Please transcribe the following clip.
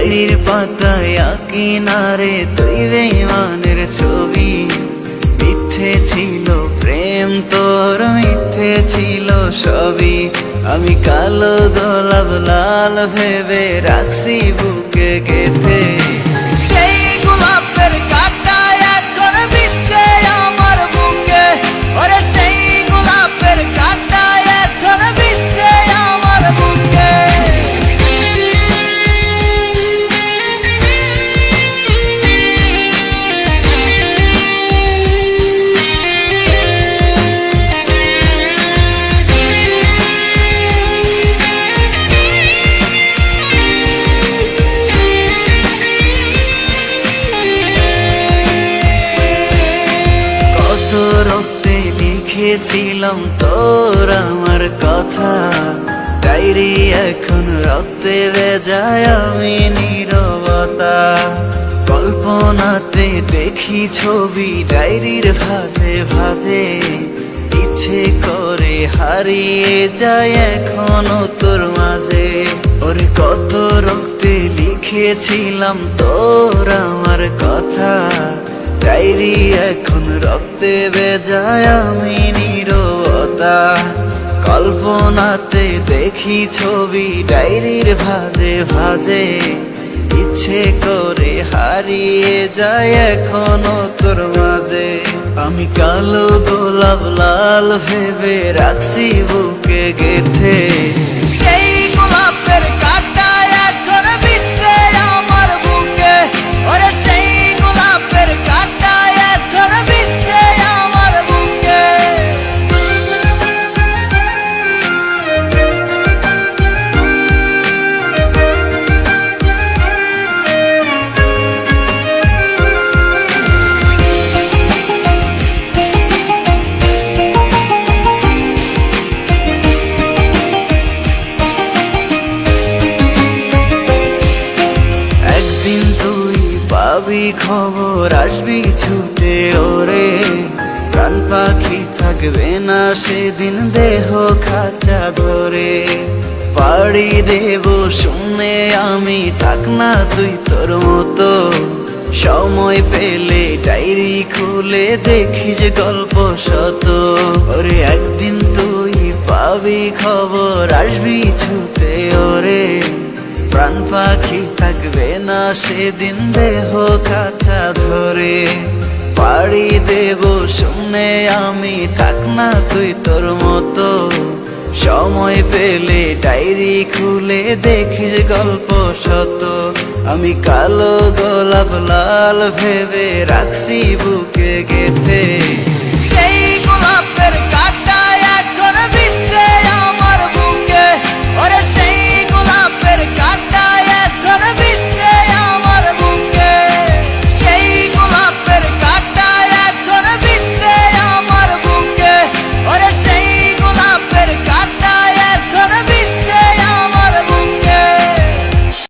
ডায়েরির পাতায় আঁকি না রে তুই বেঈমানের ছবি। মিথ্যে ছিল প্রেম তোর, মিথ্যে ছিল সবই। আমি কালো গোলাপ লাল ভেবে রাখছি বুকে গেথে। সেই গোলাপের কাঁটা এখন বিচ্ছে আমার বুকে, ওরে সেই গোলাপের কাঁটা এখন বিচ্ছে আমার বুকে। রক্তে লিখেছিলাম তোর আমার কথা, ডায়েরি এখন রক্তে ভেজায় আমি নীরবতা। কল্পনাতে দেখি ছবি ডায়েরির ভাঁজে ভাঁজে, ইচ্ছে করে হারিয়ে যায় এখনো তোর মাঝে। ওরে কত রক্তে লিখেছিলাম তোর আমার কথা, ডায়েরি এখন রক্তে ভেজায় আমি নীরবতা। কল্পনাতে দেখি ছবি ডায়েরির ভাঁজে ভাঁজে, ইচ্ছে করে হারিয়ে যায় এখনো তোর মাঝে। আমি কালো গোলাপ লাল ভেবে রাখছি বুকে গেথে। সেই গোলাপের কাঁটা এখন বিচ্ছে আমার বুকে, ওরে সেই গোলাপের কাঁটা এখন বিচ্ছে আমার বুকে। একদিন তুই পাবি খবর, আসবি ছুটে ওরে। প্রাণ পাখি থাকবে না সেদিন দেহ খাঁচা ধরে। পাড়ি দেব শুনে আমি, থাক না তুই তোর মতো। সময় পেলে ডায়েরি খুলে দেখিস গল্প শত। ওরে একদিন তুই পাবি খবর, আসবি ছুটে ওরে। প্রাণ পাখি থাকবে না সেদিন দেহ কাঁচা ধরে। পাড়ি দেব শুনে আমি, থাক না তুই তোর মতো। সময় পেলে ডায়েরি খুলে দেখিস গল্প শত। আমি কালো গোলাপ লাল ভেবে রাখছি বুকে গেথে।